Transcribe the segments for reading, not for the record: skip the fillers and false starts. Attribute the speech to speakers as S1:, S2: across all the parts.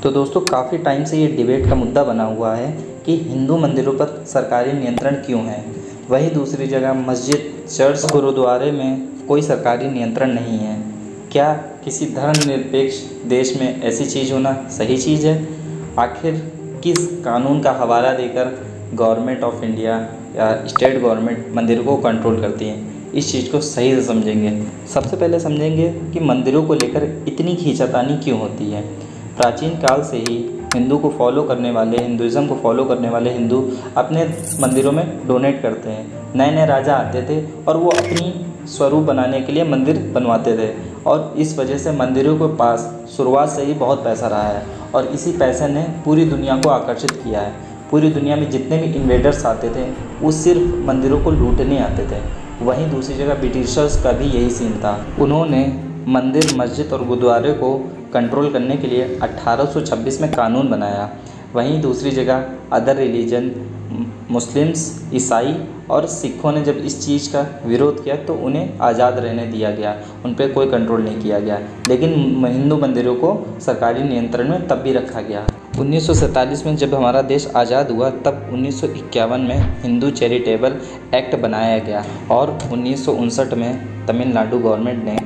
S1: तो दोस्तों काफ़ी टाइम से ये डिबेट का मुद्दा बना हुआ है कि हिंदू मंदिरों पर सरकारी नियंत्रण क्यों है। वहीं दूसरी जगह मस्जिद, चर्च, गुरुद्वारे में कोई सरकारी नियंत्रण नहीं है। क्या किसी धर्मनिरपेक्ष देश में ऐसी चीज़ होना सही चीज़ है? आखिर किस कानून का हवाला देकर गवर्नमेंट ऑफ इंडिया या स्टेट गवर्नमेंट मंदिरों को कंट्रोल करती है? इस चीज़ को सही से समझेंगे। सबसे पहले समझेंगे कि मंदिरों को लेकर इतनी खींचातानी क्यों होती है। प्राचीन काल से ही हिंदुइज़्म को फॉलो करने वाले हिंदू अपने मंदिरों में डोनेट करते हैं। नए नए राजा आते थे और वो अपनी स्वरूप बनाने के लिए मंदिर बनवाते थे और इस वजह से मंदिरों के पास शुरुआत से ही बहुत पैसा रहा है और इसी पैसे ने पूरी दुनिया को आकर्षित किया है। पूरी दुनिया में जितने भी इन्वेडर्स आते थे वो सिर्फ मंदिरों को लूटने आते थे। वहीं दूसरी जगह ब्रिटिशर्स का भी यही सीन था। उन्होंने मंदिर, मस्जिद और गुरुद्वारे को कंट्रोल करने के लिए 1826 में कानून बनाया। वहीं दूसरी जगह अदर रिलीजन, मुस्लिम्स, ईसाई और सिखों ने जब इस चीज़ का विरोध किया तो उन्हें आज़ाद रहने दिया गया, उन पर कोई कंट्रोल नहीं किया गया। लेकिन हिंदू मंदिरों को सरकारी नियंत्रण में तब भी रखा गया। 1947 में जब हमारा देश आज़ाद हुआ तब 1951 में हिंदू चैरिटेबल एक्ट बनाया गया और 1959 में तमिलनाडु गवर्नमेंट ने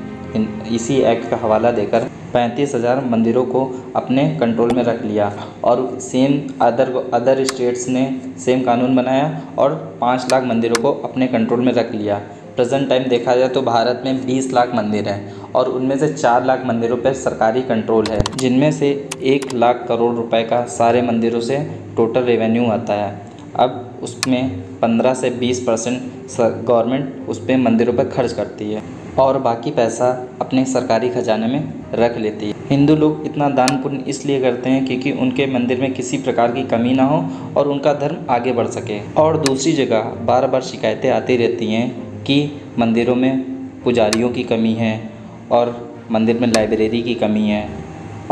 S1: इसी एक्ट का हवाला देकर 35,000 मंदिरों को अपने कंट्रोल में रख लिया और सेम अदर स्टेट्स ने सेम कानून बनाया और 5 लाख मंदिरों को अपने कंट्रोल में रख लिया। प्रेजेंट टाइम देखा जाए तो भारत में 20 लाख मंदिर हैं और उनमें से 4 लाख मंदिरों पर सरकारी कंट्रोल है, जिनमें से 1 लाख करोड़ रुपए का सारे मंदिरों से टोटल रेवेन्यू आता है। अब उसमें 15 से 20% गवर्नमेंट उस पर मंदिरों पर खर्च करती है और बाकी पैसा अपने सरकारी खजाने में रख लेती है। हिंदू लोग इतना दान पुण्य इसलिए करते हैं क्योंकि उनके मंदिर में किसी प्रकार की कमी ना हो और उनका धर्म आगे बढ़ सके। और दूसरी जगह बार बार शिकायतें आती रहती हैं कि मंदिरों में पुजारियों की कमी है और मंदिर में लाइब्रेरी की कमी है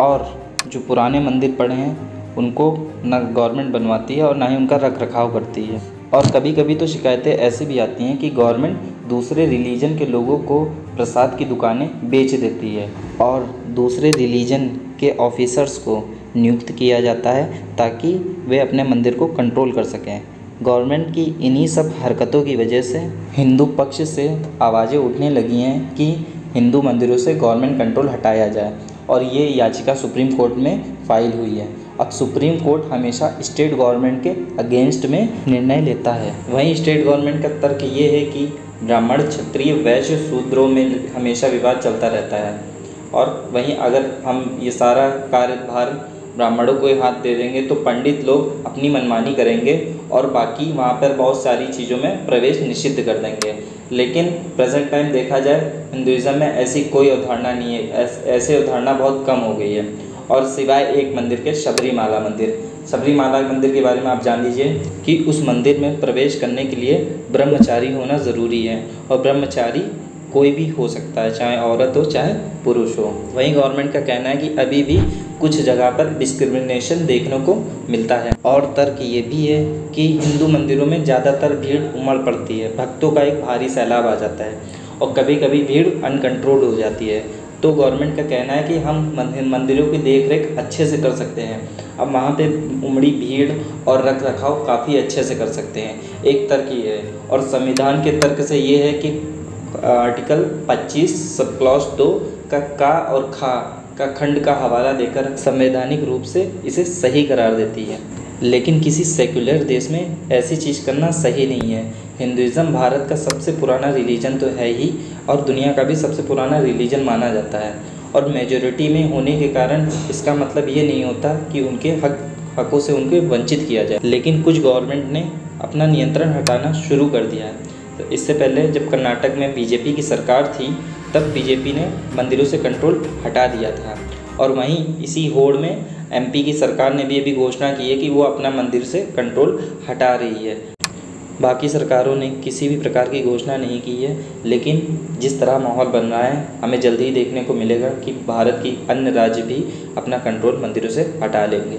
S1: और जो पुराने मंदिर पड़े हैं उनको ना गवर्नमेंट बनवाती है और ना ही उनका रख रखाव करती है। और कभी कभी तो शिकायतें ऐसी भी आती हैं कि गवर्नमेंट दूसरे रिलीजन के लोगों को प्रसाद की दुकानें बेच देती है और दूसरे रिलीजन के ऑफिसर्स को नियुक्त किया जाता है ताकि वे अपने मंदिर को कंट्रोल कर सकें। गवर्नमेंट की इन्हीं सब हरकतों की वजह से हिंदू पक्ष से आवाज़ें उठने लगी हैं कि हिंदू मंदिरों से गवर्नमेंट कंट्रोल हटाया जाए और ये याचिका सुप्रीम कोर्ट में फाइल हुई है। अब सुप्रीम कोर्ट हमेशा स्टेट गवर्नमेंट के अगेंस्ट में निर्णय लेता है। वहीं स्टेट गवर्नमेंट का तर्क ये है कि ब्राह्मण, क्षत्रिय, वैश्य, शूद्रों में हमेशा विवाद चलता रहता है और वहीं अगर हम ये सारा कार्यभार ब्राह्मणों को हाथ दे देंगे तो पंडित लोग अपनी मनमानी करेंगे और बाकी वहाँ पर बहुत सारी चीज़ों में प्रवेश निषिद्ध कर देंगे। लेकिन प्रेजेंट टाइम देखा जाए हिंदुइज़्म में ऐसी कोई अवधारणा नहीं है, ऐसे अवधारणा बहुत कम हो गई है। और सिवाय एक मंदिर के, सबरीमाला मंदिर के बारे में आप जान लीजिए कि उस मंदिर में प्रवेश करने के लिए ब्रह्मचारी होना ज़रूरी है और ब्रह्मचारी कोई भी हो सकता है, चाहे औरत हो चाहे पुरुष हो। वहीं गवर्नमेंट का कहना है कि अभी भी कुछ जगह पर डिस्क्रिमिनेशन देखने को मिलता है और तर्क ये भी है कि हिंदू मंदिरों में ज़्यादातर भीड़ उमड़ पड़ती है, भक्तों का एक भारी सैलाब आ जाता है और कभी कभी भीड़ अनकंट्रोल हो जाती है। तो गवर्नमेंट का कहना है कि हम मंदिरों की देखरेख अच्छे से कर सकते हैं, अब वहाँ पे उमड़ी भीड़ और रख रखाव काफ़ी अच्छे से कर सकते हैं। एक तर्क ये है और संविधान के तर्क से ये है कि आर्टिकल 25 सब क्लॉज 2 का और खा का खंड का हवाला देकर संवैधानिक रूप से इसे सही करार देती है। लेकिन किसी सेक्युलर देश में ऐसी चीज़ करना सही नहीं है। हिंदुइज़्म भारत का सबसे पुराना रिलीजन तो है ही और दुनिया का भी सबसे पुराना रिलीजन माना जाता है और मेजॉरिटी में होने के कारण इसका मतलब ये नहीं होता कि उनके हकों से उनके वंचित किया जाए। लेकिन कुछ गवर्नमेंट ने अपना नियंत्रण हटाना शुरू कर दिया है। तो इससे पहले जब कर्नाटक में बीजेपी की सरकार थी तब बीजेपी ने मंदिरों से कंट्रोल हटा दिया था और वहीं इसी होड़ में एमपी की सरकार ने भी अभी घोषणा की है कि वो अपना मंदिर से कंट्रोल हटा रही है। बाकी सरकारों ने किसी भी प्रकार की घोषणा नहीं की है, लेकिन जिस तरह माहौल बन रहा है हमें जल्दी ही देखने को मिलेगा कि भारत की अन्य राज्य भी अपना कंट्रोल मंदिरों से हटा लेंगे।